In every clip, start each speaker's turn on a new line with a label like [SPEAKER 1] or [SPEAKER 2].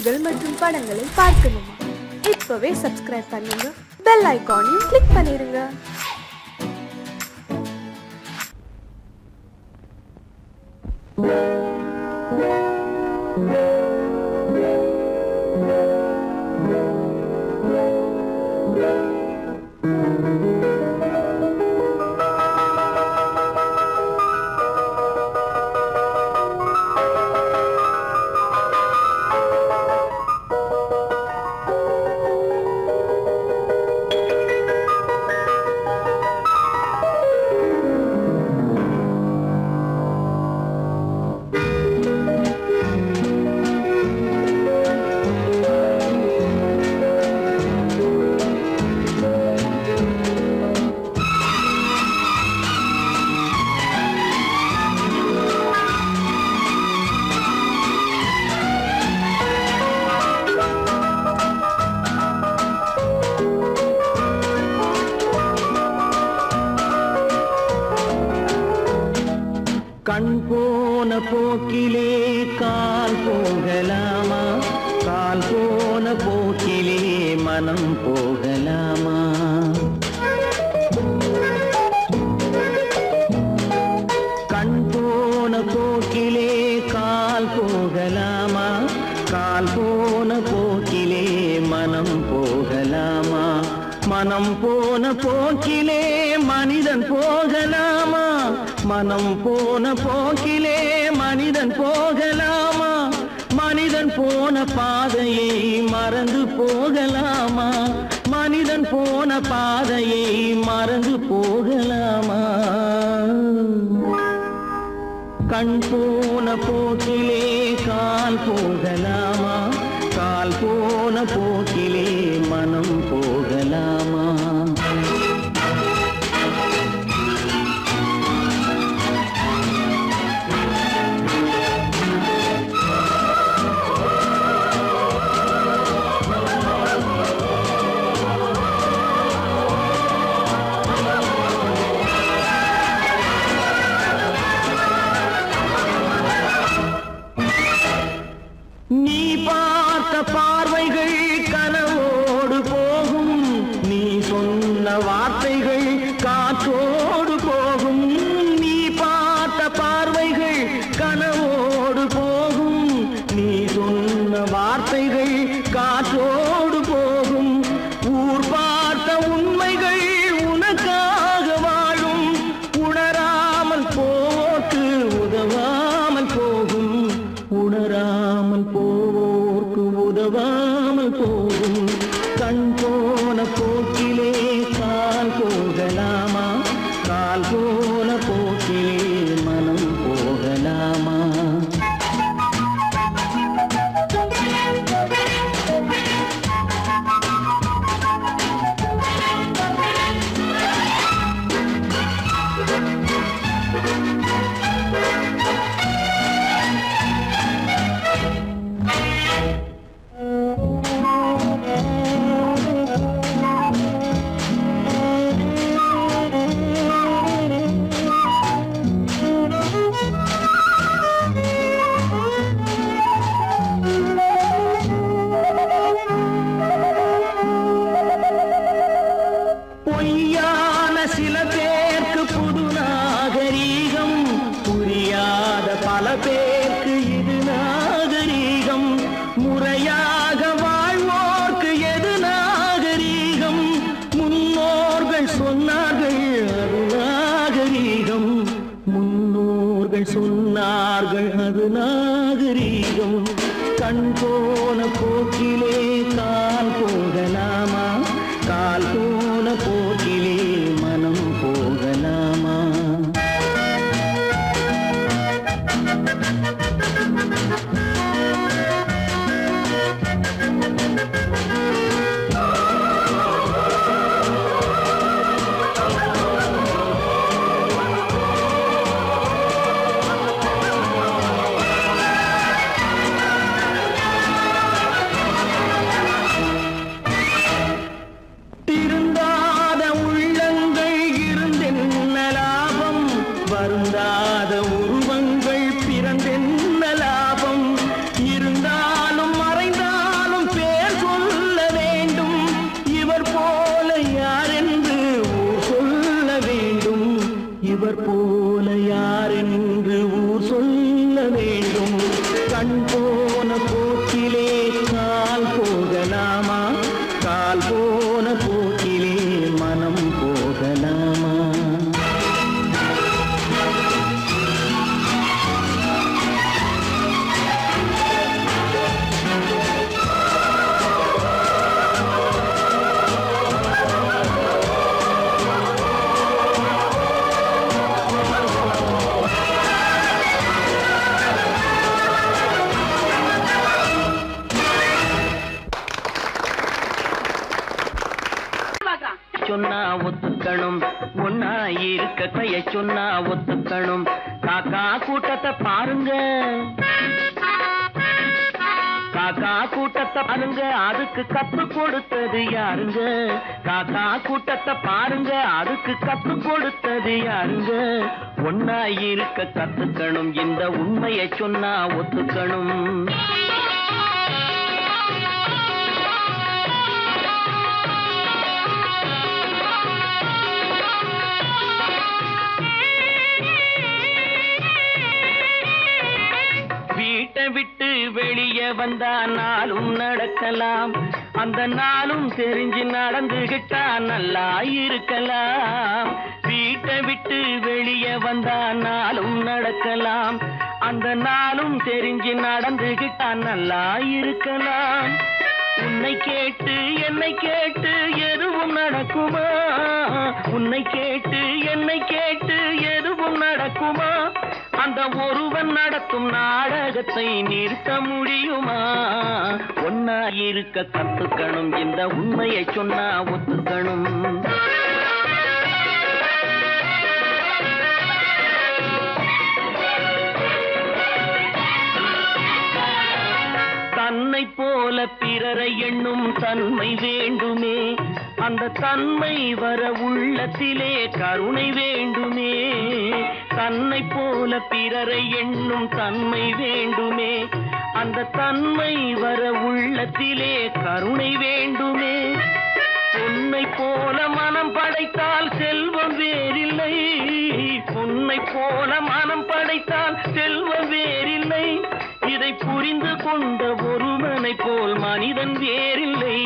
[SPEAKER 1] பாடல்கள் மற்றும் படங்களை பார்க்கணுமா? இப்பவே சப்ஸ்கிரைப் பண்ணுங்க, பெல் ஐகானையும் கிளிக் பண்ணிருங்க.
[SPEAKER 2] கண் போன போக்கிலே கால் போகலாமா? கால் போன போக்கிலே மனம் போகலாமா? கண் போன போக்கிலே கால் போகலாமா? கால் போன போக்கிலே மனம் போகலாமா? மனம் போன போக்கிலே மனிதன் போகலாமா? மனம் போன போக்கிலே மனிதன் போகலாமா? மனிதன் போன பாதையை மறந்து போகலாமா? மனிதன் போன பாதையை மறந்து போகலாமா? கண் போன போக்கிலே கால் போகலாமா? கால் போன போக்கிலே மனம் போகலாமா? நீ பார்த்த பார்வைகள் கனவோடு போகும், நீ சொன்ன வார்த்தைகள் காற்றோடு போகும். நீ பார்த்த பார்வைகள் கனவோடு போகும், நீ சொன்ன வார்த்தைகள் காற்றோடு போகும். ஊர் பார்த்த உண்மைகள் உனக்காக வாழும், உணராமல் போக்கு உதவாமல் போகும். உணராமல் போவோர்க்கு உதவாமல் போகும். கண் போன போக்கிலே கால் போகலாமா? கால் போன போக்கிலே மனம் போகலாமா? பொய்யான சில பேருக்கு புது நாகரீகம், புரியாத பல பேருக்கு இது நாகரீகம். முறையாக வாழ்வோர்க்கு எது நாகரீகம்? முன்னோர்கள் சொன்னார்கள் அது நாகரீகம். முன்னோர்கள் சொன்னார்கள் அது நாகரீகம். கண் போன போக்கிலே கால் போகலாமா? கால் போன போக்கிலே மனம் போகலாமா? திருந்த சொன்னா ஒத்துக்கணும், ஒன்னா இருக்க கைய சொன்னா ஒத்துக்கணும். காக்கா கூட்டத்தை பாருங்க, காக்கா கூட்டத்தை பாருங்க, அதுக்கு கத்து கொடுத்தது யாருங்க? காக்கா கூட்டத்தை பாருங்க, அதுக்கு கத்து கொடுத்தது யாருங்க? ஒன்னா இருக்க கத்துக்கணும், இந்த உண்மையை சொன்னா ஒத்துக்கணும். வீட்டை விட்டு வெளியே வந்தா நாளும் நடக்கலாம், அந்த நாளும் தெரிஞ்சு நடந்துகிட்டா நல்லா இருக்கலாம். வீட்டை விட்டு வெளியே வந்தா நாளும் நடக்கலாம், அந்த நாளும் தெரிஞ்சு நடந்துகிட்டா நல்லா இருக்கலாம். உன்னை கேட்டு என்னை கேட்டு எதுவும் நடக்குமா? உன்னை கேட்டு என்னை கேட்டு எதுவும் நடக்குமா? அந்த ஒருவன் நடத்தும் நாடகத்தை நிறுத்த முடியுமா? ஒன்னா இருக்க கத்துக்கணும், இந்த உண்மையை சொன்னா ஒத்துக்கணும். தன்னை போல பிறரை எண்ணும் தன்மை வேண்டுமே, அந்த தன்மை வர உள்ளத்திலே கருணை வேண்டுமே. தன்னை போல பிறரை எண்ணும் தன்மை வேண்டுமே, அந்த தன்மை வர உள்ளத்திலே கருணை வேண்டுமே. பொன்னை போல மனம் படைத்தால் செல்வம் வேறில்லை, பொன்னை போல மனம் படைத்தால் செல்வம் வேறில்லை. இதை புரிந்து கொண்ட ஒருவனை போல் மனிதன் வேறில்லை.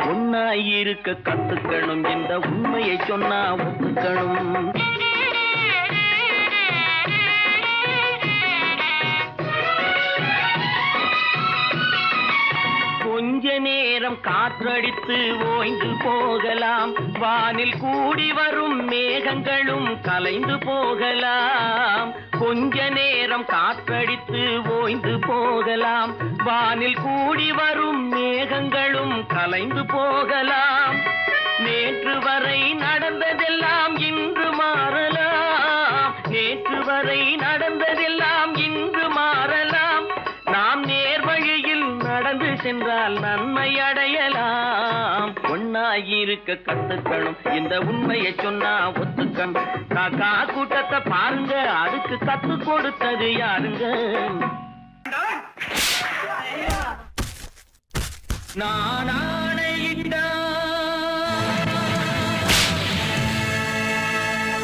[SPEAKER 2] ஒன்னாயிருக்க கத்துக்கணும், இந்த உண்மையை சொன்னா ஒத்துக்கணும். கொஞ்ச நேரம் காற்றடித்து ஓய்ந்து போகலாம், வானில் கூடி வரும் மேகங்களும் கலைந்து போகலாம். கொஞ்ச நேரம் காற்றடித்து ஓய்ந்து போகலாம், வானில் கூடி வரும் மேகங்களும் கலைந்து போகலாம். நேற்று வரை நடந்ததெல்லாம் இன்று மாறலாம், நேற்று வரை நடந்ததெல்லாம் இன்று மாறலாம். நாம் நேர்வழியில் நடந்து சென்றால் நன்மை அடையலாம். ஒன்னாயிருக்க கத்துக்கணும், இந்த உண்மையை சொன்னா ஒத்துக்கணும். காக்கா கூட்டத்தை பாருங்க, அதுக்கு கத்து கொடுத்தது யாருங்க? நான் ஆணையிட்டா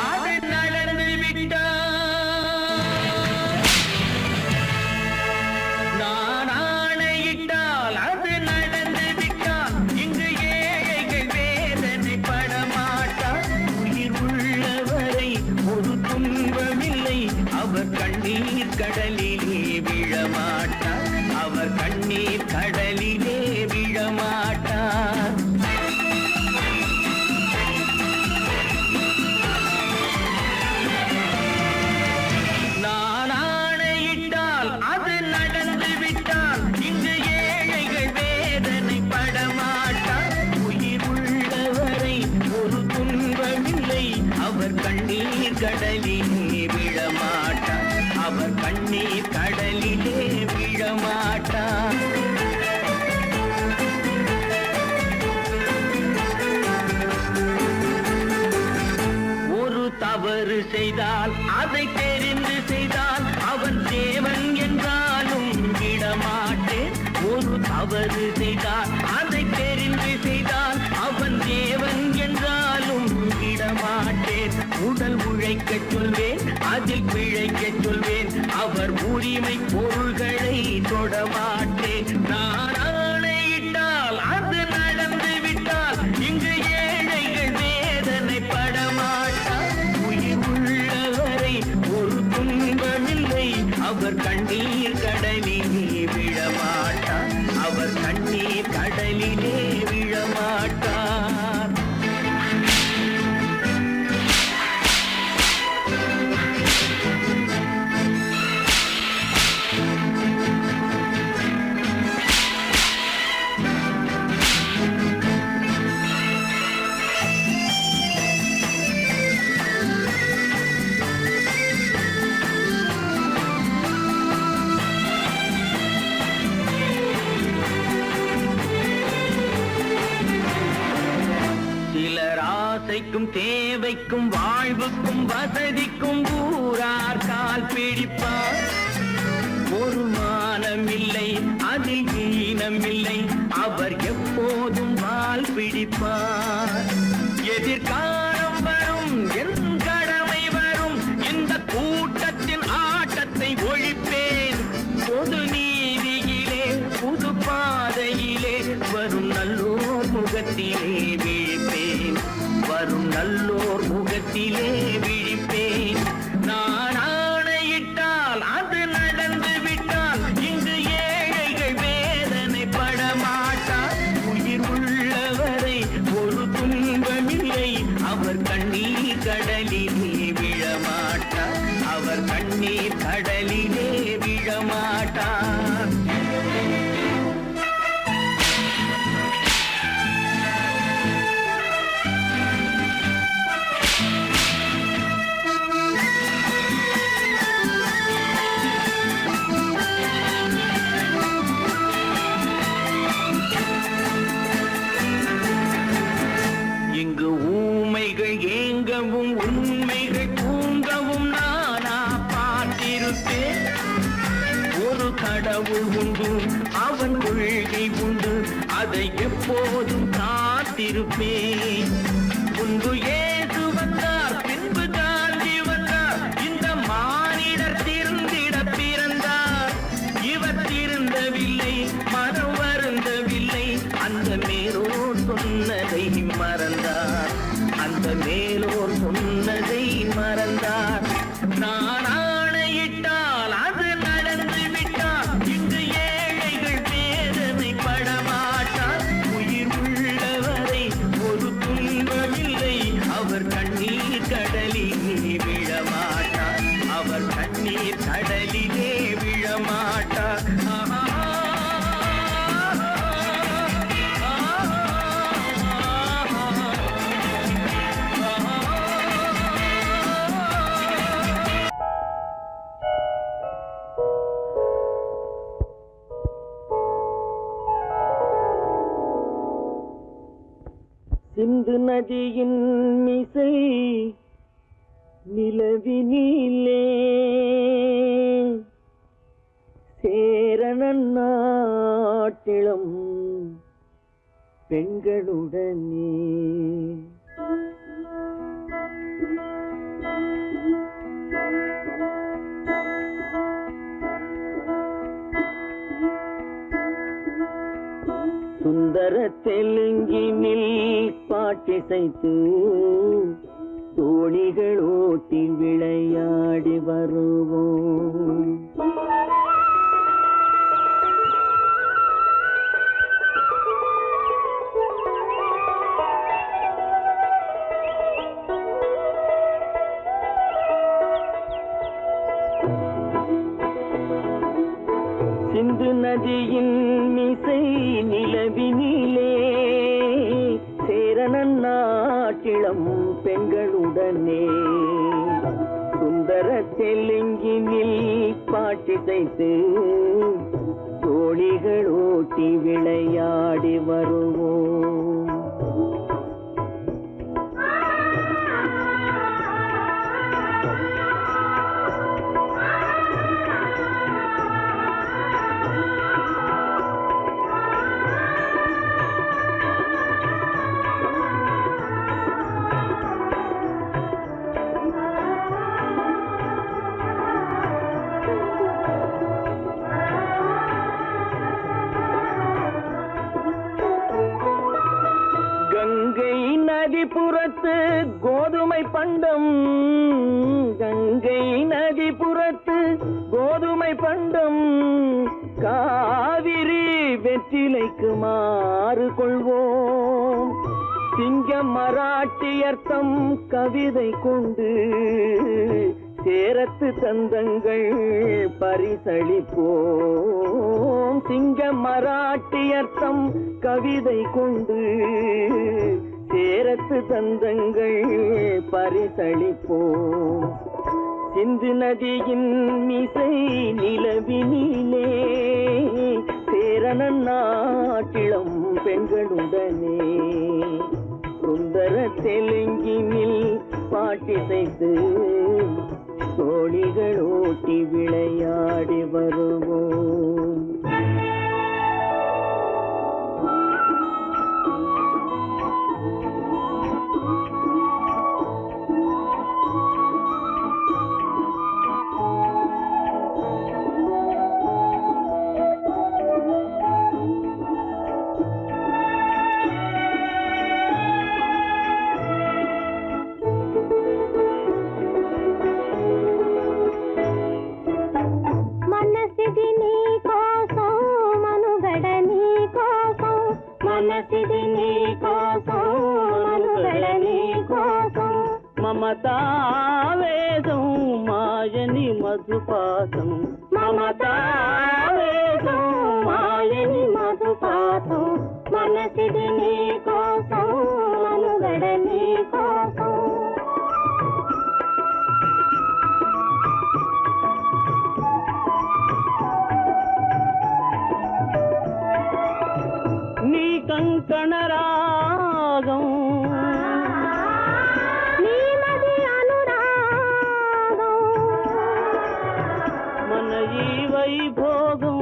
[SPEAKER 2] அது நடந்து விட்டா, நான் ஆணையிட்டால் அது நடந்து விட்டால் இங்கு ஏழைகள் வேதனை படமாட்டார். உயிர் உள்ளவரை ஒரு துன்பமில்லை, அவர் கண்ணீர் கடலிலே விழமாட்டார், அவர் கண்ணீர் கடலிலே விழமாட்டார். நான் ஆணையிட்டால் அது நடந்து விட்டால் இங்கு ஏழைகள் வேதனை படமாட்டார். உயிர் உள்ளவரை ஒரு துன்பமில்லை, அவர் கண்ணீர் கடலிலே விழமாட்டார், அவர் கண்ணீர் கடலிலே விழமாட்டார். ஒரு தவறு செய்தால் அதை தெரிந்து செய்தால் அவன் தேவன் என்றாலும் விடமாட்டேன். ஒரு தவறு செய்தால் அதை தெரிந்து செய்தால் அவன் தேவன் என்றாலும் விடமாட்டேன். உடல் உழைக்கச் சொல்வேன், அதில் பிழைக்கச் சொல்வேன், அவர் உரிமை பொருள்களை தொடமாட்டேன். நான் ஆணையிட்டால் அது நடந்து விட்டால் இங்கு ஏழைகள் வேதனை படமாட்டார். உயிர் உள்ளவரை ஒரு துன்பமில்லை, அவர் கண்ணீர் கடலிலே விழமாட்டார், அவர் கண்ணீர் கடலிலே விழமாட்டார். தேவைக்கும் தேவைக்கும் வாழ்வுக்கும் வசதிக்கும் ஊரார் கால் பிடிப்பார். ஒரு மானமில்லை அதில் ஈனமில்லை, அவர் எப்போதும் வால் பிடிப்பார். எதிர்காலம் வரும் என் கடமை வரும், இந்த கூட்டத்தின் ஆட்டத்தை ஒழிப்பேன். பொது நீதியிலே புது பாதையிலே வரும் நல்லோர் முகத்திலே விழிப்பேன். வரும் நல்லோர் முகத்திலே விழிப்பேன். நான் ஆணையிட்டால் அது நடந்து விட்டால் இங்கு ஏழைகள் வேதனை படமாட்டார். உயிர் உள்ளவரை ஒரு துன்பமில்லை, அவர் கண்ணீர் கடலிலே விழமாட்டார். அவர் கண்ணீர் கடலிலே விழமாட்டார். இங்கு ஊமைகள் ஏங்கவும் உண்மைகள் தூங்கவும் நானா பார்த்திருப்பேன். ஒரு கடவுள் உண்டு, அவன் கொள்கை உண்டு, அதை எப்போதும் காத்திருப்பேன். முன்பு இயேசு வந்தார், பின்பு காந்தி வந்தார், இந்த மானிடர் திருந்திட பிறந்தார். இவர் திருந்தவில்லை, மனம் வருந்தவில்லை, அந்த மேலோர் சொன்னதை மறந்தார். அந்த மேலோர் சொன்னதை மறந்தார். நான் ஆணையிட்டால் அது நடந்து விட்டால் இங்கு ஏழைகள் வேதனை படமாட்டார். உயிர் உள்ளவரை ஒரு துன்பமில்லை, அவர் கண்ணீர் கடலிலே விழமாட்டார். அவர் கண்ணீர் கடலிலே விழமாட்டார். சிந்து நதியின் மிசை நிலவினிலே சேரணன் நாட்டிளம் பெண்களுடனே சுந்தர தெலுங்கினில் பாட்டிசைத்து தோணிகள் ஓட்டி விளையாடி வருவோம். சிந்து நதியின் மிசை நிலவினிலே சேரணன் நாட்டிளம் பெண்களுடனே சுந்தர தெலுங்கினில் பாட்டிசைத்து தோணிகள் ஓட்டி விளையாடி வருவோம். நதிபுறத்து கோதுமை பண்டம், கங்கை நதிபுறத்து கோதுமை பண்டம், காவிரி வெற்றிலைக்கு மாறு கொள்வோம். சிங்கம் மராட்டியர்த்தம் கவிதை கொண்டு சேரத்து தந்தங்கள் பரிசளிப்போம். சிங்கம் மராட்டியர்த்தம் கவிதை கொண்டு சேரத்து தந்தங்கள் பரிசளிப்போம். சிந்து நதியின் மிசை நிலவினிலே சேரணன் நாட்டிளம் பெண்களுடனே சுந்தர சுந்தர தெலுங்கினில் பாட்டிசைத்து தோழிகள் ஓட்டி விளையாடி வருவோம். మమతావేదం మాయని మధుపాసం మమతావేదం మాయని మధుపాసం మనసిది నీ కోసం మనుగడ నీ కోసం నీ కంకణ రాగం వైభోగం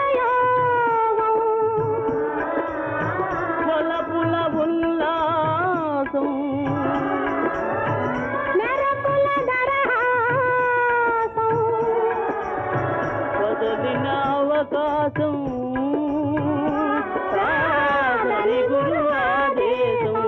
[SPEAKER 2] బహుజన్మలయోగం వలపుల ఉల్లాసం మెరపుల దరహాసం వదలిన అవకాశం సాగరి గురు ఆదేశం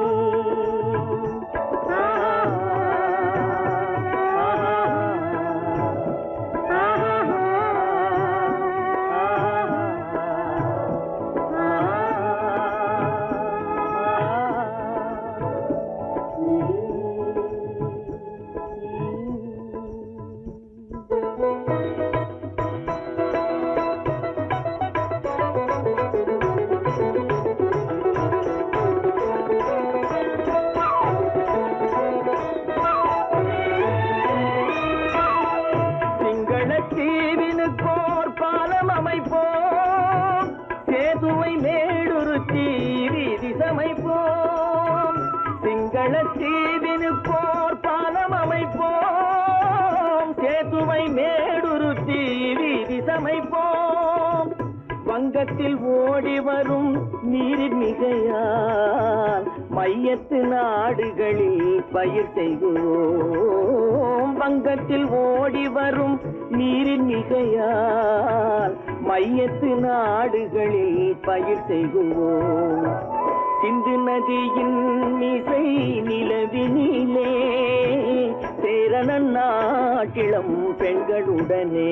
[SPEAKER 2] சிங்களத்தீவினுக்கோர் பாலம் அமைப்போம் சேதுவை மேடுருத்தி வீதி சமைப்போம் வங்கத்தில் ஓடி வரும் நீரின் மிகையால் மையத்து நாடுகளில் பயிர் செய்கிறோம் வங்கத்தில் ஓடி வரும் நீரின் மிகையால் மையத்து நாடுகளில் பயிர் செய்கிறோம் சிந்து நதியின் இசை நிலவினிலே சேரண நாட்டிளம் பெண்களுடனே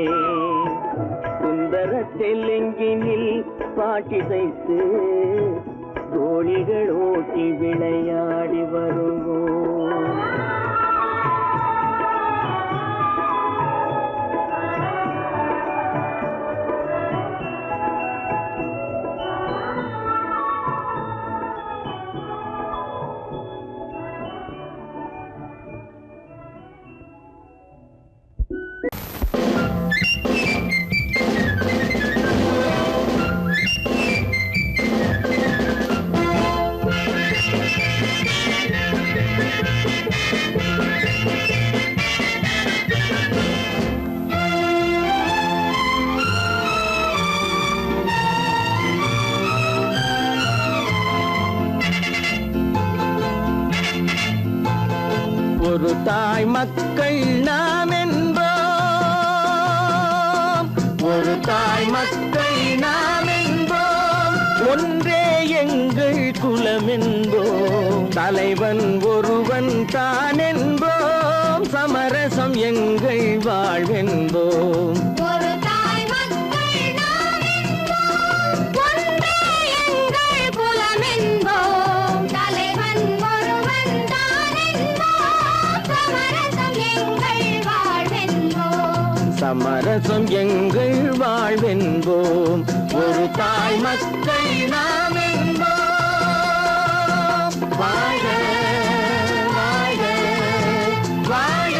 [SPEAKER 2] சுந்தர தெலுங்கினில் பாட்டிசைத்து தோழிகள் ஓட்டி விளையாடி வருவோம். ஒரு தாய் மக்கள் நாம் என்போம் ஒரு தாய் மக்கள் நாம் என்போம் ஒன்றே எங்கள் குலம் என்போம் தலைவன் ஒருவன் தான் என்போம் சமரசம் எங்கள் வாழ்வென்போம் சமரசம் எங்கள் வாழ்வென்போம் ஒரு தாய் மக்கள் நாம் என்போம் வாழ்க வாழ்க வாழ்க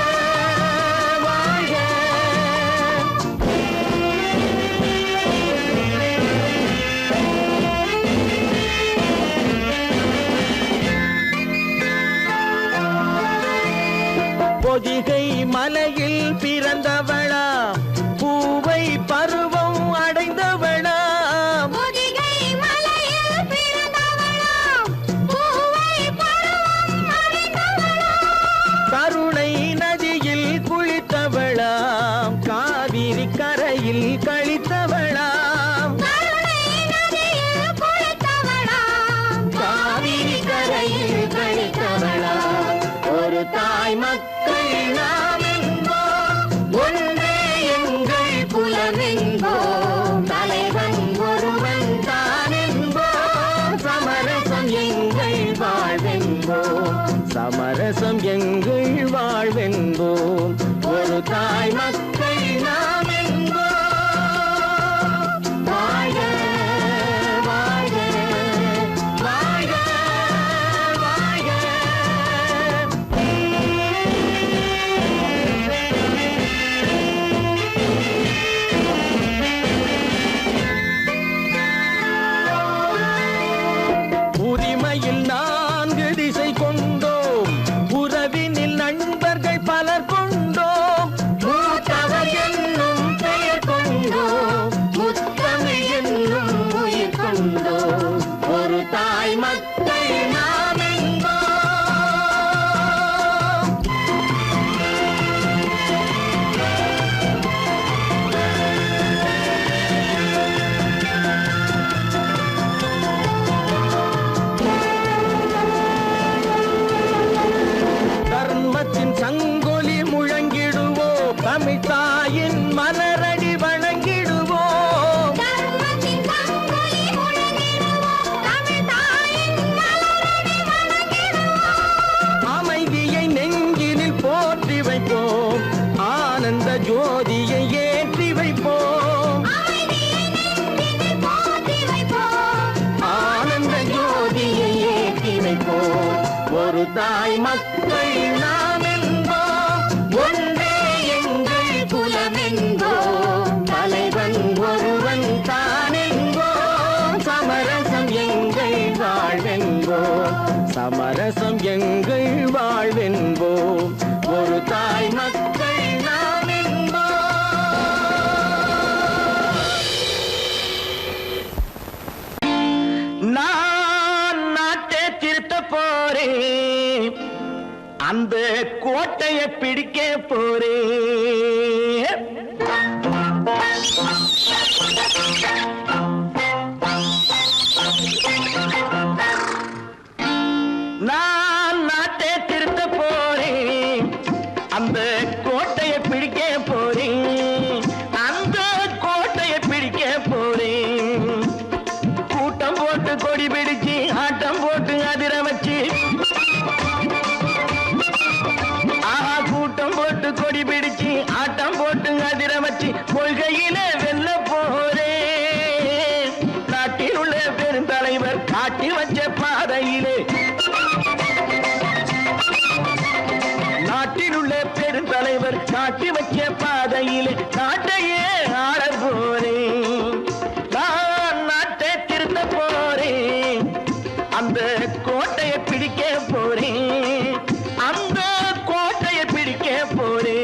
[SPEAKER 2] வாழ்க
[SPEAKER 3] நதியில் கழித்தவளாம் காவிரி கரையில் கழித்தவளாம் ஒரு தாய் மக்கள் நாம் என்போம் ஒன்றே எங்கள் குலம் என்போம் தலைவன் ஒருவன் தான் என்போம் சமரசம் எங்கள் வாழ்வென்போம் சமரசம் எங்கள் வாழ்வென்போம் ஒரு தாய் மக்கள் நாம் என்போம் வாழ்க வாழ்க வாழ்க வாழ்க உரிமையில் 4 திசை கொண்டோம் உறவினில் நண்பர்கள் பலர் கொண்டோம் மூத்தவர் என்னும் பெயர் கொண்டோம் முத்தமிழ் என்னும் உயிர் கொண்டோம் ஒரு தாய் மக்கள் நாம் என்போம் தர்மத்தின் சங்கொலி முழங்கிடுவோம் தமிழ் தாயின் மலரடி வணங்கிடுவோம் அமைதியை நெஞ்சினில் போற்றி வைப்போம் ஆனந்த ஜோதியை ஏற்றி வைப்போம் ஆனந்த ஜோதியை ஏற்றி வைப்போம் ஒரு தாய் மக்கள் நாம் என்போம் ஒன்றே எங்கள் குலம் என்போம் தலைவன் ஒருவன் தான் என்போம் சமரசம் எங்கள் வாழ்வென்போம் சமரசம் எங்கள் வாழ்வென்போம் ஒரு தாய் மக்கள் நாம் என்போம் நான் நாட்டை திருத்த போறேன் அந்த கோட்டையை பிடிக்க போறேன் நான் நாட்டை திருத்த போறேன் அந்த கோட்டையை பிடிக்க போறேன் அந்த கோட்டையை பிடிக்க போறேன் கூட்டம் போட்டு கொடி பிடிச்சு ஆட்டம் போட்டு அதிர வச்சு கூட்டம் போட்டு கொடி பிடிச்சு ஆட்டம் போட்டு அதிர வச்சு கொள்கையில வெல்ல போறேன் நாட்டில் உள்ள பெருந்தலைவர் காட்டி வச்ச பாதையிலே நாட்டில் உள்ள பெருந்தலைவர் காட்டி வச்ச பாதையிலே நாட்டையே ஆள போறேன் நான் நாட்டை திருத்த போறேன் அந்த கோட்டையை பிடிக்க போறேன் அந்த கோட்டையை பிடிக்க போறேன்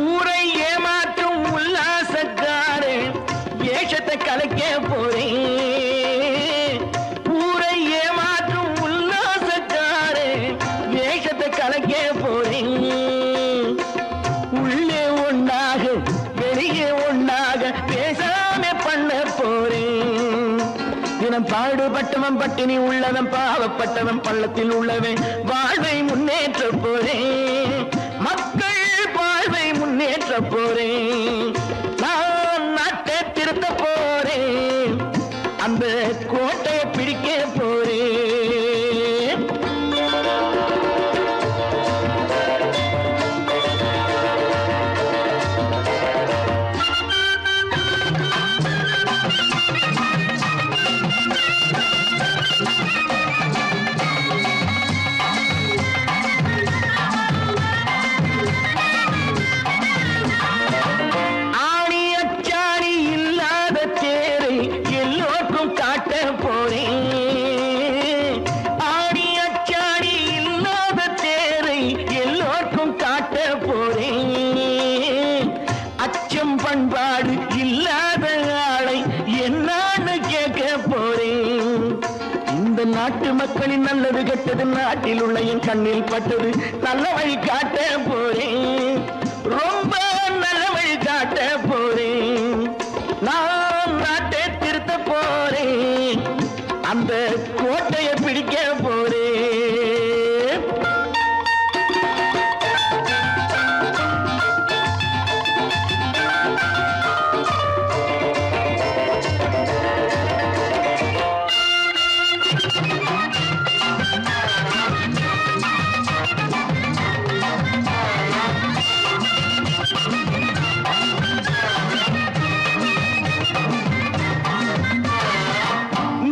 [SPEAKER 3] ஊரை ஏமாற்றும் உல்லாசக்காரே வேஷத்தை கலைக்க போறேன் ஊரை ஏமாற்றும் உல்லாசக்காரே வேஷத்தை கலைக்க போறேன் உள்ளே ஒண்ணாக வெளியே ஒண்ணாக பேசாம பண்ண போறேன் தினம் பாடுபட்டவன் பட்டினி உள்ளவன் பாவப்பட்டவன் பள்ளத்தில் உள்ளவன் வாழ்வை முன்னேற்ற போறேன் மக்கள் வாழ்வை முன்னேற்ற போறேன் நான் நாட்டை திருத்த போறேன் அந்த கோட்டையை பிடிக்க போறேன் காட்ட போறேன். ஆடி அச்சாடி இல்லாத தேரை எல்லோருக்கும் காட்ட போறேன். அச்சம் பண்பாடு இல்லாத ஆளை என்னான்னு கேட்க போறேன். இந்த நாட்டு மக்களின் நல்லது கெட்டது நாட்டில் உள்ள என் கண்ணில் பட்டது. நல்ல வழி காட்ட போறேன், ரொம்ப நல்ல வழி காட்ட போறேன். நான் நாட்டை திருத்த போறேன், அந்த கோட்டையை பிடிக்க போறேன்.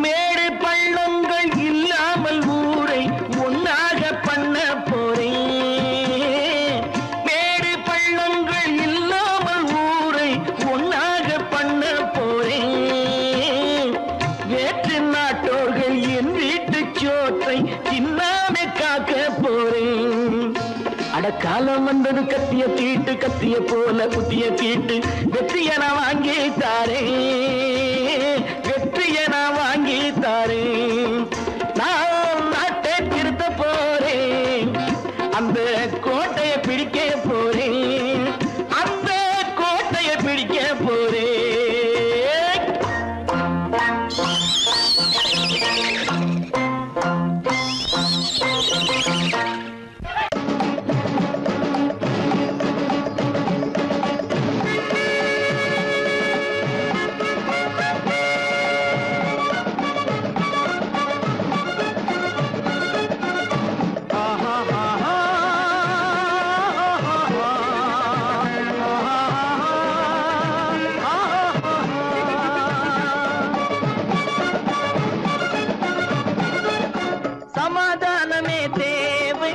[SPEAKER 3] மேடு பள்ளங்கள் இல்லாமல் ஊரை ஒன்னாக பண்ண போறேன். மேடு பள்ளங்கள் இல்லாமல் ஊரை ஒன்னாக பண்ண போறேன். வேற்று நாட்டோர்கள் என் வீட்டு சோற்றை தின்னாமே காக்க போறேன். அடக்காலம் வந்தது கத்திய தீட்டு, கத்திய போல குத்திய தீட்டு. வெற்றியை நான் வாங்கி தாரேன், வெற்றியை நான் வாங்கி தாரேன். நான் நாட்டை திருத்த போறேன், அந்த கோட்டையை பிடிக்க போறேன், அந்த கோட்டையை பிடிக்க போறேன். சமாதானமே தேவை,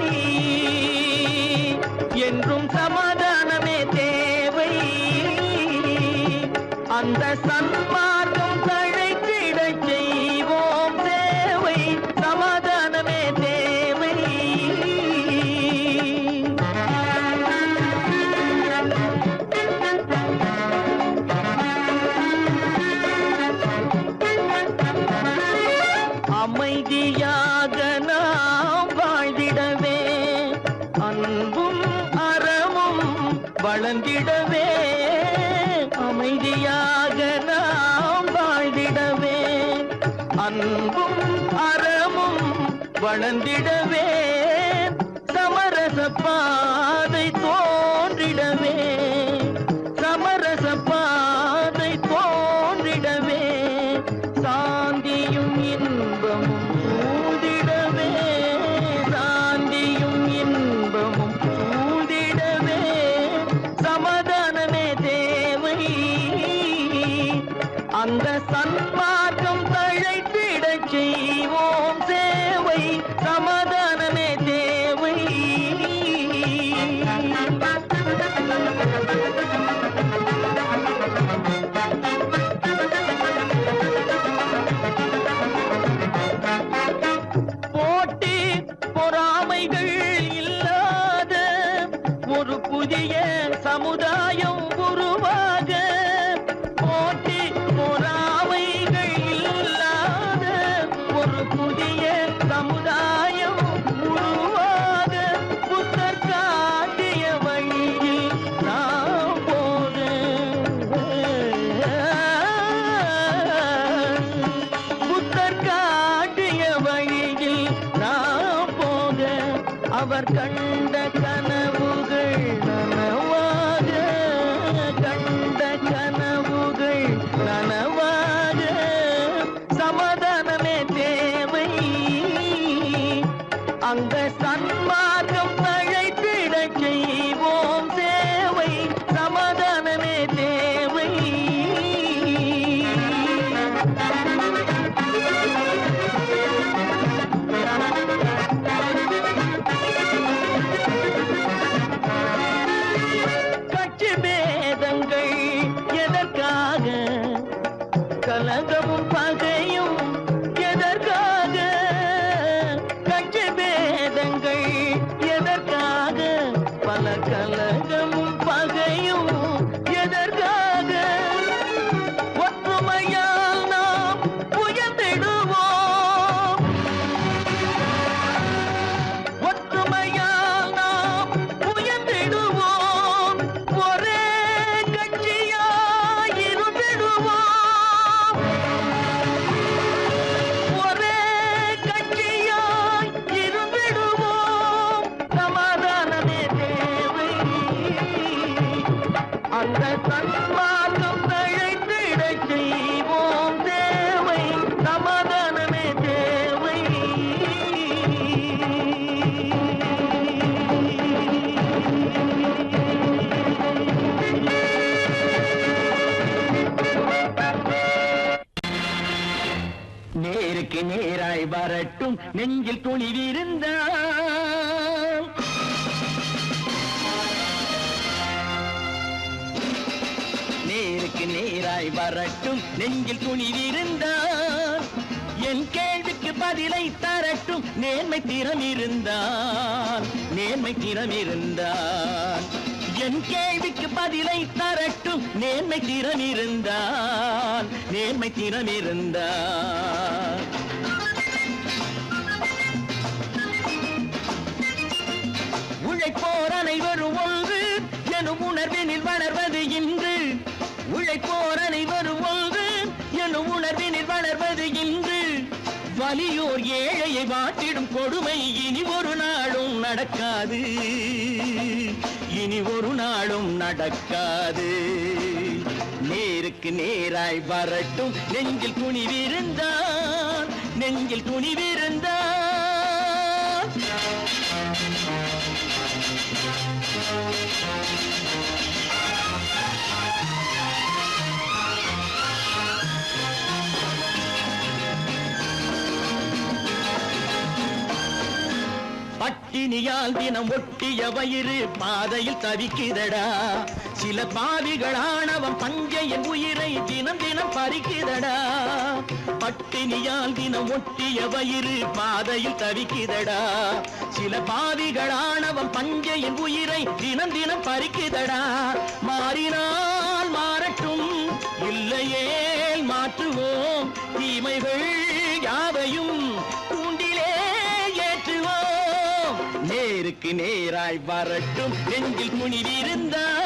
[SPEAKER 3] என்றும் சமாதானமே தேவை. அந்த சன்மார்க்கம் தழைத்திடச் செய்வோம் சேவை. சமாதானமே தேவை. அமைதியாக நாம் வாழ்ந்திடவே, அன்பும் அறமும் வளர்ந்திடவே. அமைதியாக நாம் வாழ்ந்திடவே, அன்பும் அறமும் வளர்ந்திடவே. சமரச பாதை தோன்றிடவே, சமரச பாதை தோன்றிடவே. சாந்தியும் இன்பமும் சூழ்ந்திடவே, சாந்தியும் இன்பமும் சூழ்ந்திடவே. சமாதானமே தேவை, அந்த சன்மார்க்கம் தழைத்திடச் செய்வோம் சேவை. சமாதானமே தேவை. போட்டி பொறாமைகள் இல்லாத ஒரு புதிய சமுதாயம் உருவாக. போட்டி பொறாமைகள் இல்லாத ஒரு புதிய சமுதாயம் உருவாக. புத்தர் காட்டிய வழியில் நாம் போக, புத்தர் காட்டிய வழியில் நாம் போக. அவர் கண்ட கனவுகள் நனவாக, கண்ட கனவுகள் நனவாக. சமாதானமே தேவை, அங்க சன்மார்க்கம் தழைத்திடச் செய்வோம் சேவை. சமாதானமே தேவை. கட்சி பேதங்கள் எதற்காக? கலகமும் பகையும் நேருக்கு நேராய் வரட்டும் நெஞ்சில் துணிவிருந்தால் நேருக்கு நேராய் வரட்டும் நெஞ்சில் துணிவிருந்தால் என் கேள்விக்கு பதிலை தரட்டும் நேர்மை திறம் இருந்தால் என் கேள்விக்கு பதிலை தரட்டும் நேர்மை திறம் இருந்தால் உழைப்போர் அனைவரும் ஒன்று எனும் உணர்வினில் வளர்வது இன்று உழைப்போர் அனைவரும் ஒன்று எனும் உணர்வினில் வளர்வது இன்று வலியோர் ஏழையை வாட்டிடும் கொடுமை இனி ஒரு நாளும் நடக்காது நேருக்கு நேராய் வரட்டும் நெஞ்சில் துணிவிருந்தால் பட்டினியால் தினம் ஒட்டிய வயிறு பாதையில் தவிக்குதடா சில பாவிகளானவன் பஞ்சையின் உயிரை தினம் தினம் பறிக்குதடா பட்டினியால் தினம் ஒட்டிய வயிறு பாதையில் தவிக்குதடா சில பாவிகளானவன் பஞ்சையின் உயிரை தினம் தினம் பறிக்குதடா மாறினால் மாறட்டும் இல்லையே மாற்றுவோம் தீமைகள் யாவையும் கூண்டிலே ஏற்றுவோம் நேருக்கு நேராய் வரட்டும் நெஞ்சில் துணிவிருந்தால்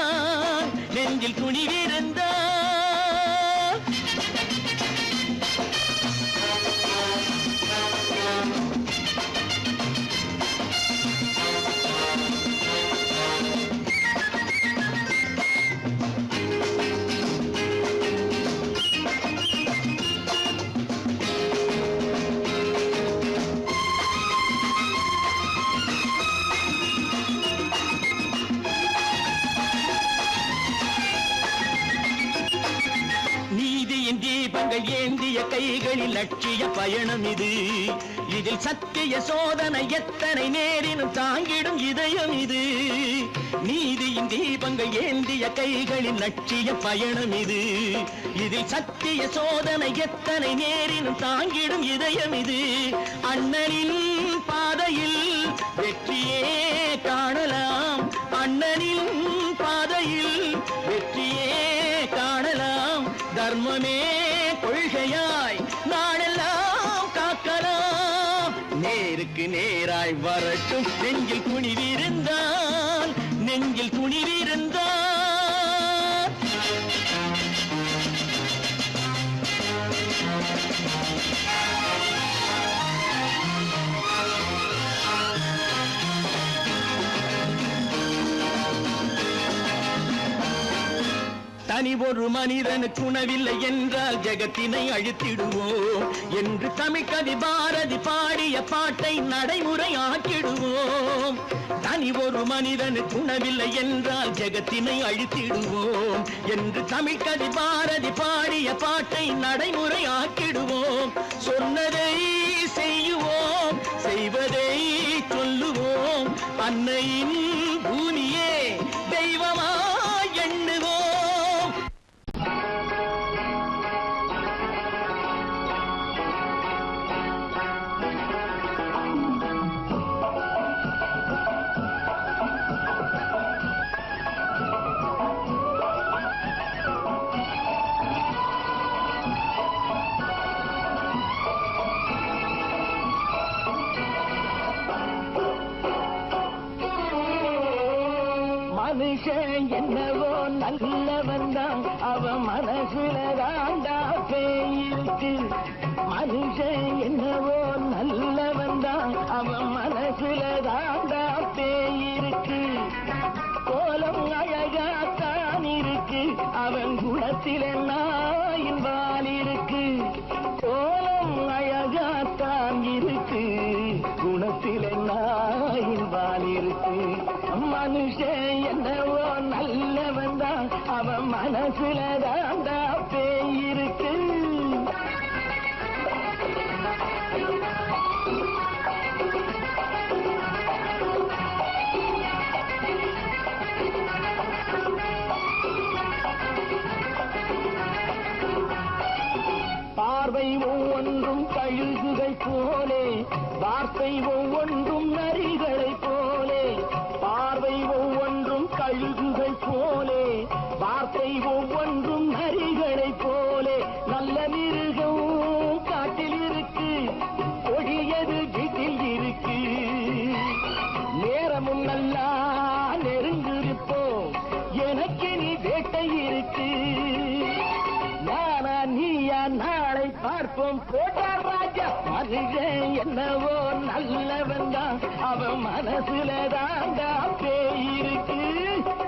[SPEAKER 3] தீபங்கள் ஏந்திய கைகளில் லட்சிய பயணம் இது இதில் சத்திய சோதனை எத்தனை நேரினும் தாங்கிடும் இதயம் இது நீதியின் தீபங்கள் ஏந்திய கைகளில் லட்சிய பயணம் இது இதில் சத்திய சோதனை எத்தனை நேரினும் தாங்கிடும் இதயம் இது அண்ணனின் பாதையில் வெற்றியே காணலாம் அண்ணனின் பாதையில் வெற்றியே காணலாம் தர்மமே கொள்கையாய் நாளெல்லாம் காக்கலாம் நேருக்கு நேராய் வரட்டும் நெஞ்சில் துணிவிருந்தால் தனி ஒரு மனிதனுக்கு உணவில்லை என்றால் ஜெகத்தினை அழித்திடுவோம் என்று தமிழ்கவி பாரதி பாடிய பாட்டை நடைமுறையாக்கிடுவோம் தனி ஒரு மனிதனுக்கு உணவில்லை என்றால் ஜெகத்தினை அழித்திடுவோம் என்று தமிழ்கவி பாரதி பாடிய பாட்டை நடைமுறையாக்கிடுவோம் சொன்னதை செய்யுவோம் செய்வதை சொல்லுவோம் அன்னையின் பூமியே தெய்வமா எண்ணுவோம் மனுஷன் என்னவோ நல்லவன் தான் அவன் மனசுல தாண்டா பேயிருக்கு மனுஷன் என்னவோ நல்லவன் தான் அவன் மனசுல தாண்டா பேயிருக்கு கோலம் அழகாத்தான் இருக்கு அவன் குணத்தில நாயின் வால் இருக்கு கோலம் அழகாத்தான் இருக்கு குணத்தில நாயின் வால் இருக்கு மனுஷன் என்னவோ நல்லவன் தான் அவன் மனசுல தாண்டா பேயிருக்கு வார்த்தை ஒவ்வொன்றும் நரிகளை போலே, பார்வை ஒவ்வொன்றும் கழுகுகள் போலே, வார்த்தை ஒவ்வொன்றும் நரிகளை போலே, நல்ல மிருகம் காட்டில் இருக்கு, கொடியது வீட்டில் இருக்கு. நேரமும் நல்லா நெருங்கிருப்போம், எனக்கு நீ வேட்டை இருக்கு. நானா நீயா நாளை பார்ப்போம், போட்டார் ராஜா. மனுஷன் என்னவோ நல்லவன் தான், அவன் மனசுல தாண்டா பேய் இருக்கு.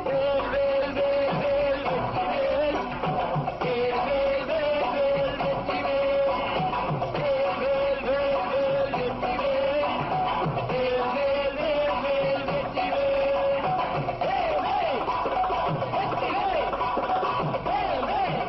[SPEAKER 3] வேல் வேல் வேல் வேல் வெற்றிவேல், வேல் வேல் வேல் வேல் வெற்றிவேல், வேல் வேல் வேல் வேல் வெற்றிவேல், வேல் வேல் வேல் வேல் வெற்றிவேல், வேல் வேல் வெற்றிவேல், வேல் வேல்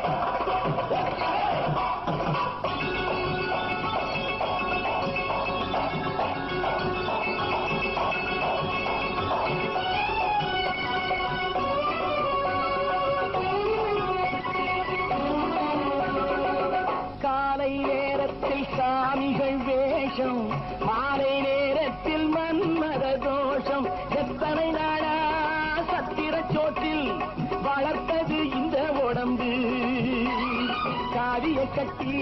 [SPEAKER 3] காலை நேரத்தில் சாமிகள் வேஷம், மாலை நேரத்தில் மன்மத தோஷம். எத்தனை நாடா சத்திர சோற்றில் வளர்த்தது இந்த உடம்பு. காவிய கட்டி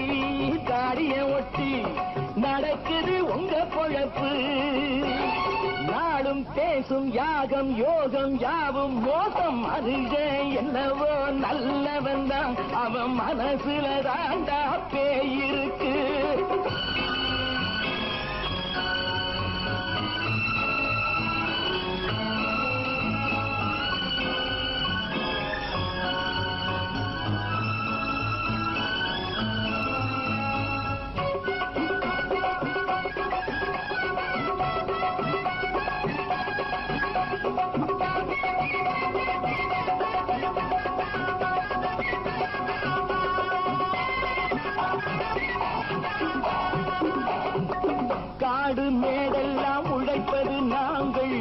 [SPEAKER 3] தாடிய ஒட்டி நடக்குது உங்க பொழப்பு. நாளும் பேசும் யாகம் யோகம் யாவும் மோசம். மனுஷன் என்னவோ நல்லவன் தான், அவன் மனசுல தாண்டா பேய் இருக்கு. காடு மேடெல்லாம் உழைப்பது நாங்கள்,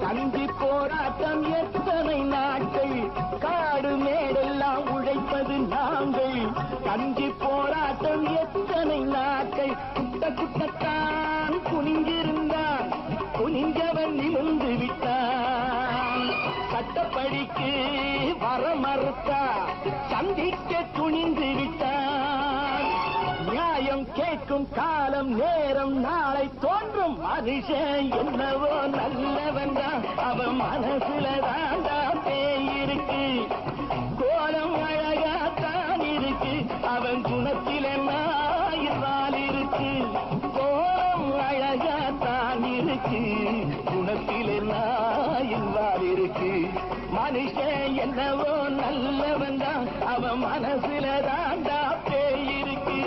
[SPEAKER 3] தந்தி போராட்டம் எத்தனை நாட்கள். காடு மேடெல்லாம் உழைப்பது நாங்கள், தந்தி போராட்டம் எத்தனை நாட்கள். குட்ட குட்டத்தான் குனிஞ்சிருந்தான், குனிஞ்சவன் நிமிர்ந்து விட்டான். சட்டப்படிக்கு வர மறுத்தா, சந்திக்க துணிந்து விட்டான். நியாயம் கேட்கும் காலம் நேரம் நாளை தோன்றும். மனுஷன் என்னவோ நல்லவன் தான், அவன் மனசுல தாண்டா பேய் இருக்கு. கோலம் அழகாத்தான் இருக்கு, அவன் குணத்தில நாயிரால் இருக்கு. கோலம் அழகாத்தான் இருக்கு, குணத்தில நாயிரால் இருக்கு. மனுஷன் என்னவோ நல்லவன் தான், அவன் மனசுல தாண்டா பேய் இருக்கு.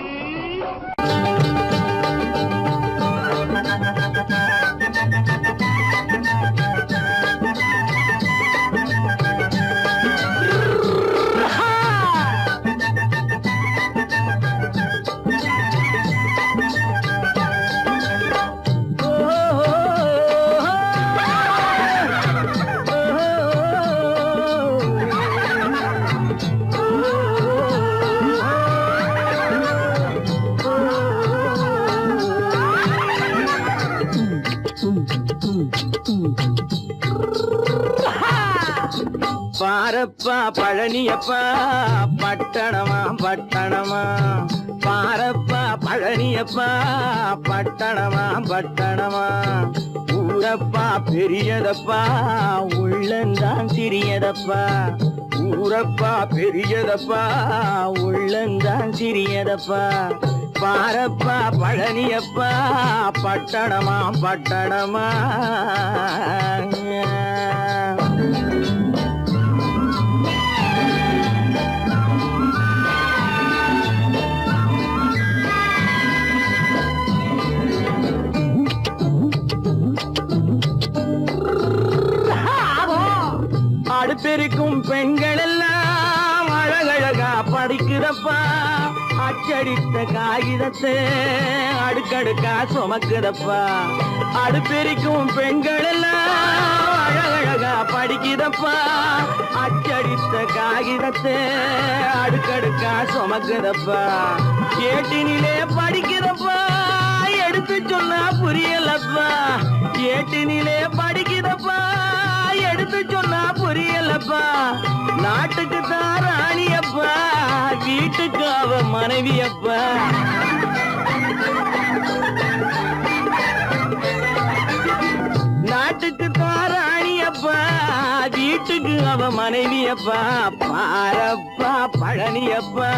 [SPEAKER 3] பாரப்பா பழனியப்பா பட்டணமா பட்டணமா, பாரப்பா பழனியப்பா பட்டணமா பட்டணமா. ஊரப்பா பெரியதப்பா உள்ளந்தான் சிறியதப்பா, ஊரப்பா பெரியதப்பா உள்ளந்தான் சிறியதப்பா. பாரப்பா பழனியப்பா பட்டணமா பட்டணமா. அடுப்பெருக்கும் பெண்கள் எல்லாம் அழகழகா படிக்குதப்பா, அச்சடித்த காகிதத்தை அடுக்கடுக்கா சுமக்குதப்பா. அடுப்பெருக்கும் பெண்கள் எல்லாம் அழகழகா படிக்குதப்பா, அச்சடித்த காகிதத்தை அடுக்கடுக்கா சுமக்குதப்பா. ஏட்டினிலே படிக்குதப்பா, எடுத்து சொன்னா
[SPEAKER 2] புரியலப்பா ஏட்டினிலே படிக்குதப்பா எடுத்து சொன்னா புரியலப்பா நாட்டுக்கு தான் ராணியப்பா வீட்டுக்கு அவ மனைவியப்பா நாட்டுக்கு தான் ராணியப்பா வீட்டுக்கு அவ மனைவியப்பா பாரப்பா பழனியப்பா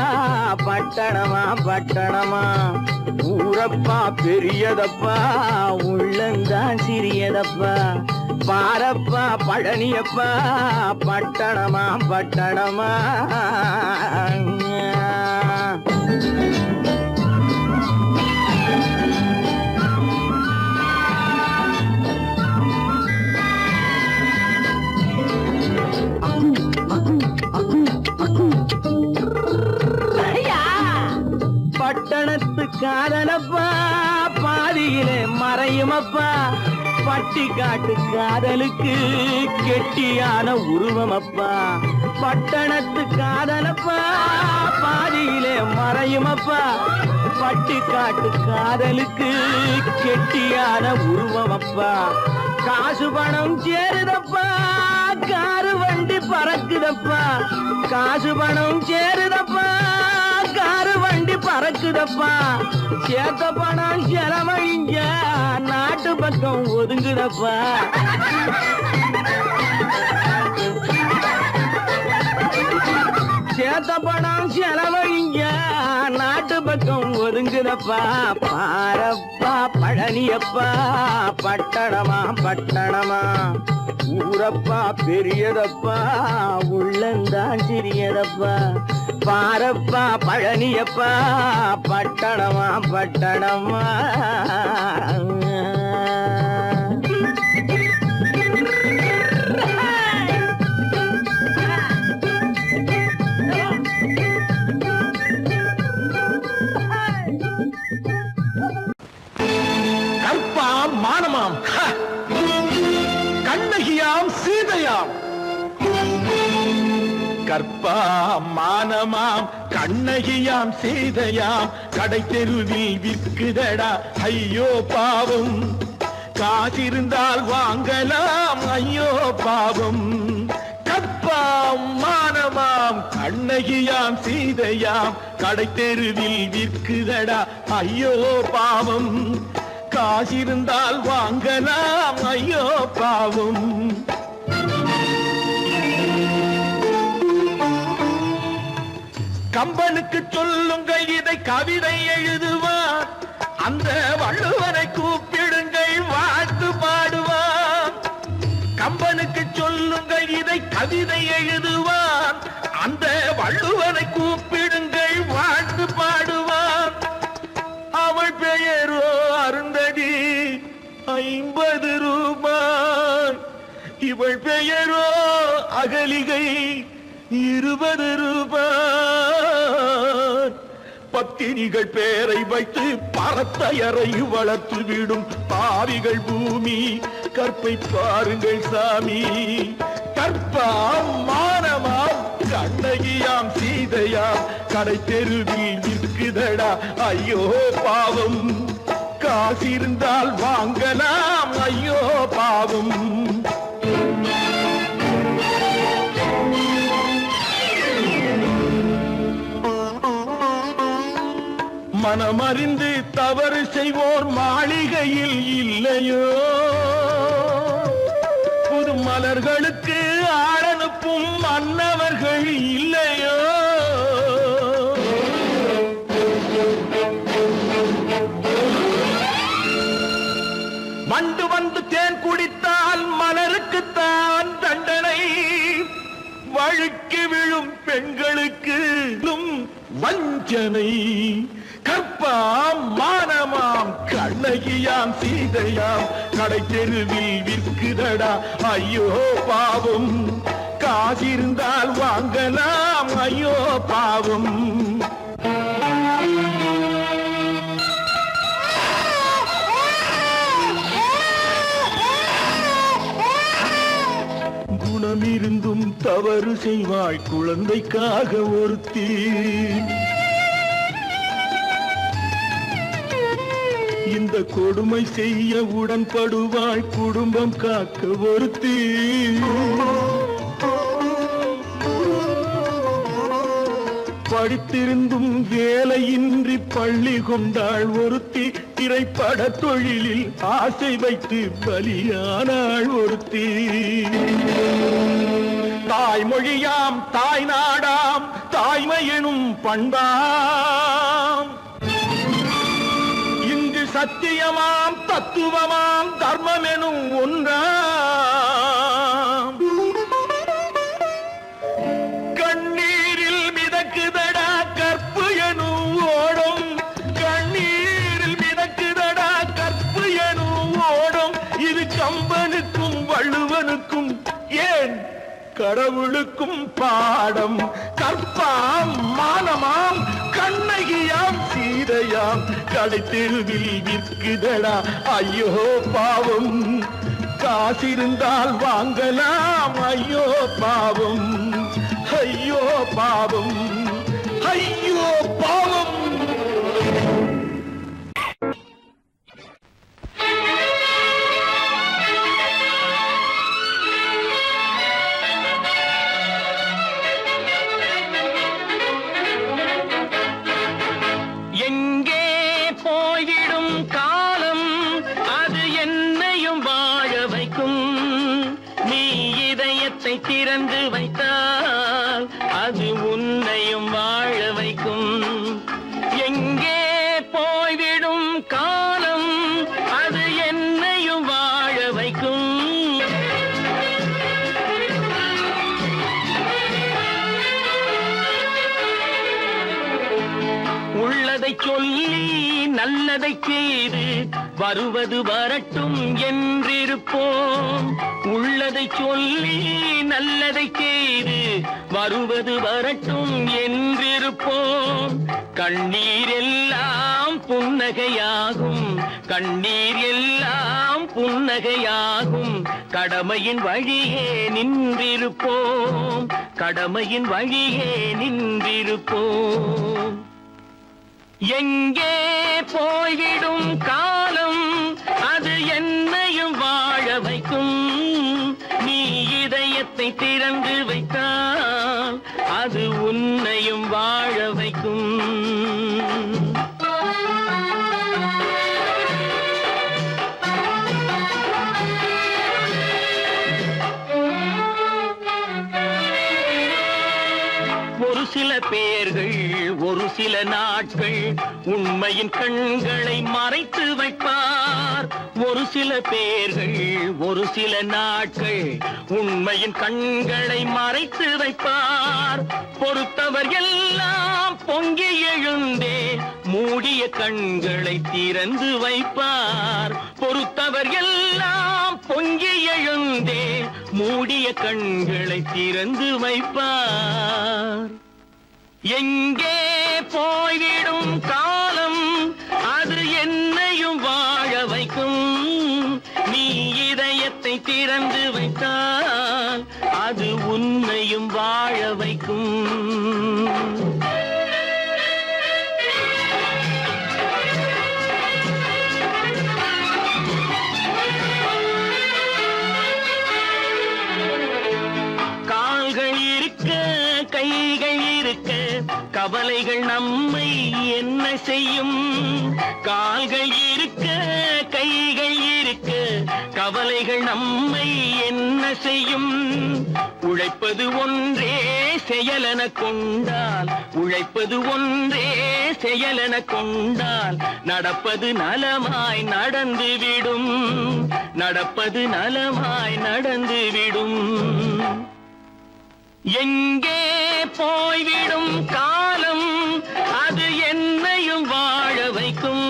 [SPEAKER 2] பட்டணமா பட்டணமா ஊரப்பா பெரியதப்பா உள்ளந்தான் சிறியதப்பா பாரப்பா பழனியப்பா பட்டணமா பட்டணமா பட்டணத்து காதலப்பா பாதியிலே மறையுமப்பா பட்டி காட்டு காதலுக்கு கெட்டியான உருவமப்பா பட்டணத்து காதலப்பா பாதியிலே மறையுமப்பா பட்டி காட்டு காதலுக்கு கெட்டியான உருவமப்பா காசு பணம் சேருதப்பா காரு வண்டி பறக்குதப்பா காசு பணம் சேருதப்பா காரு வண்டி பறக்குதப்பா சேத்த பணம் செலவழிஞ்ச நாட்டு பக்கம் ஒதுங்குதப்பா சேத்த பணம் செலவழிஞ்ச நாட்டு பக்கம் ஒதுங்குதப்பா பாரப்பா பழனியப்பா பட்டணமா பட்டணமா ஊரப்பா பெரியதப்பா உள்ளந்தான் சிறியதப்பா பாரப்பா பழனியப்பா பட்டணமா பட்டணமா
[SPEAKER 4] கற்பாம் மானமாம் கண்ணகியாம் சீதையாம் கற்பாம் மானமாம் கண்ணகியாம் சீதையாம் கடை தெருவில் விற்குதடா ஐயோ பாவம் காசிருந்தால் வாங்கலாம் ஐயோ பாவம் கற்பாம் மானமாம் கண்ணகியாம் சீதையாம் கடை தெருவில் விற்குதடா ஐயோ பாவம் காசிருந்தால் வாங்கலாம் ஐயோ பாவம் கம்பனுக்கு சொல்லுங்கள் இதை கவிதை எழுதுவார் அந்த வள்ளுவரை கூப்பிடுங்கள் வாழ்த்து பாடுவார் கம்பனுக்கு சொல்லுங்கள் இதை கவிதை எழுதுவார் அந்த வள்ளுவரை கூப்பிடுங்கள் வாழ்த்து பாடுவார் அவள் பெயரோ அருந்ததி 50 ரூபாய் இவள் பெயரோ அகலிகை 20 ரூபாய் பத்தினிகள் பேரை வைத்து பரத்தையரை வளர்த்து விடும் பாவிகள் பூமி கற்பை பாருங்கள் சாமி கற்பாம் மானமாம் கண்ணகியாம் சீதையாம் கடை தெருவில் விற்குதடா ஐயோ பாவம் காசிருந்தால் வாங்கலாம் ஐயோ பாவம் மனமறிந்து தவறு செய்வோர் மாளிகையில் இல்லையோ புது மலர்களுக்கு ஆளனுப்பும் மன்னவர்கள் இல்லையோ வண்டு வந்து தேன் குடித்தால் மலருக்குத்தான் தண்டனை வழுக்கி விழும் பெண்களுக்கு வஞ்சனை கற்பாம் மானமாம் கண்ணகியாம் சீதையாம் கடை தெருவில் விற்குதடா ஐயோ பாவம் காசிருந்தால் வாங்கலாம் ஐயோ பாவம் குணமிருந்தும் தவறு செய்வாய் குழந்தைக்காக ஒருத்தி இந்த கூட கொடுமை செய்ய உடன்படுவாள் குடும்பம் காக்க ஒருத்தி. படித்திருந்தும் வேலையின்றி பள்ளி கொண்டாள் ஒருத்தி. திரைப்பட தொழிலில் ஆசை வைத்து பலியானாள் ஒருத்தி. தாய்மொழியாம் தாய் நாடாம் தாய்மை எனும் பண்பாம். இங்கு சத்தியமாம் தத்துவமாம் தர்மம் எனும் ஒன்றாம். கண்ணீரில் மிதக்குதடா கற்பு எனும் ஓடும். கண்ணீரில் மிதக்குதடா கற்பு எனும் ஓடும். இது கம்பனுக்கும் வள்ளுவனுக்கும் ஏன் கடவுளுக்கும் பாடம். கற்பாம் மானமாம் கண்ணகியாம் சீதையாம் கடைத்தெருவில் விற்குதடா ஐயோ பாவம். காசிருந்தால் வாங்கலாம் ஐயோ பாவம். ஐயோ பாவம் ஐயோ பாவம்.
[SPEAKER 2] எங்கே போய்விடும் காலம் அது என்னையும் வாழ வைக்கும். நீ இதயத்தை திறந்து வைத்தால் அது உன்னையும் வாழ வைக்கும். எங்கே போய்விடும் காலம் அது என்னையும் வாழ வைக்கும். உள்ளதை சொல்லி நல்லதை செய்து வருவது வரட்டும் என்றிருப்போம். உள்ளதை சொல்லி நல்லதை செய்து வருவது வரட்டும் என்றிருப்போம். கண்ணீர் எல்லாம் புன்னகையாகும். கண்ணீர் எல்லாம் புன்னகையாகும். கடமையின் வழியே நின்றிருப்போம். கடமையின் வழியே நின்றிருப்போம். எங்கே போய்விடும் காலம் அது என்னையும் வாழ வைக்கும். நீ இதயத்தை திறந்து வைத்தால் அது உன்னையும் வாழ வைக்கும். ஒரு சில பேர்கள் ஒரு சில நாட்கள் உண்மையின் கண்களை மறைத்து வைப்பார். ஒரு சில பேர்கள் ஒரு சில நாட்கள் உண்மையின் கண்களை மறைத்து வைப்பார். பொறுத்தவர் எல்லாம் பொங்கி எழுந்தே மூடிய கண்களை திறந்து வைப்பார். பொறுத்தவர் எல்லாம் பொங்கி எழுந்தே மூடிய கண்களை திறந்து வைப்பார். எங்கே போய்விடும் காலம் அது என்னையும் வாழ வைக்கும். நீ இதயத்தை திறந்து வைத்தால் அது உன்னையும் வாழ வைக்கும். கால்கள் இருக்க கைகள் இருக்க கவலைகள் நம்மை என்ன செய்யும். கால்கள் இருக்க கைகள் இருக்க கவலைகள் நம்மை என்ன செய்யும். உழைப்பது ஒன்றே செயலென கொண்டால் உழைப்பது ஒன்றே செயலென கொண்டால் நடப்பது நலமாய் நடந்துவிடும். நடப்பது நலமாய் நடந்துவிடும். எங்கே போய்விடும் காலம் அது என்னையும் வாழ வைக்கும்.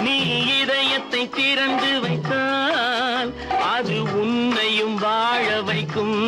[SPEAKER 2] நீ இதயத்தை திறந்து வைத்தால் அது உன்னையும் வாழ வைக்கும்.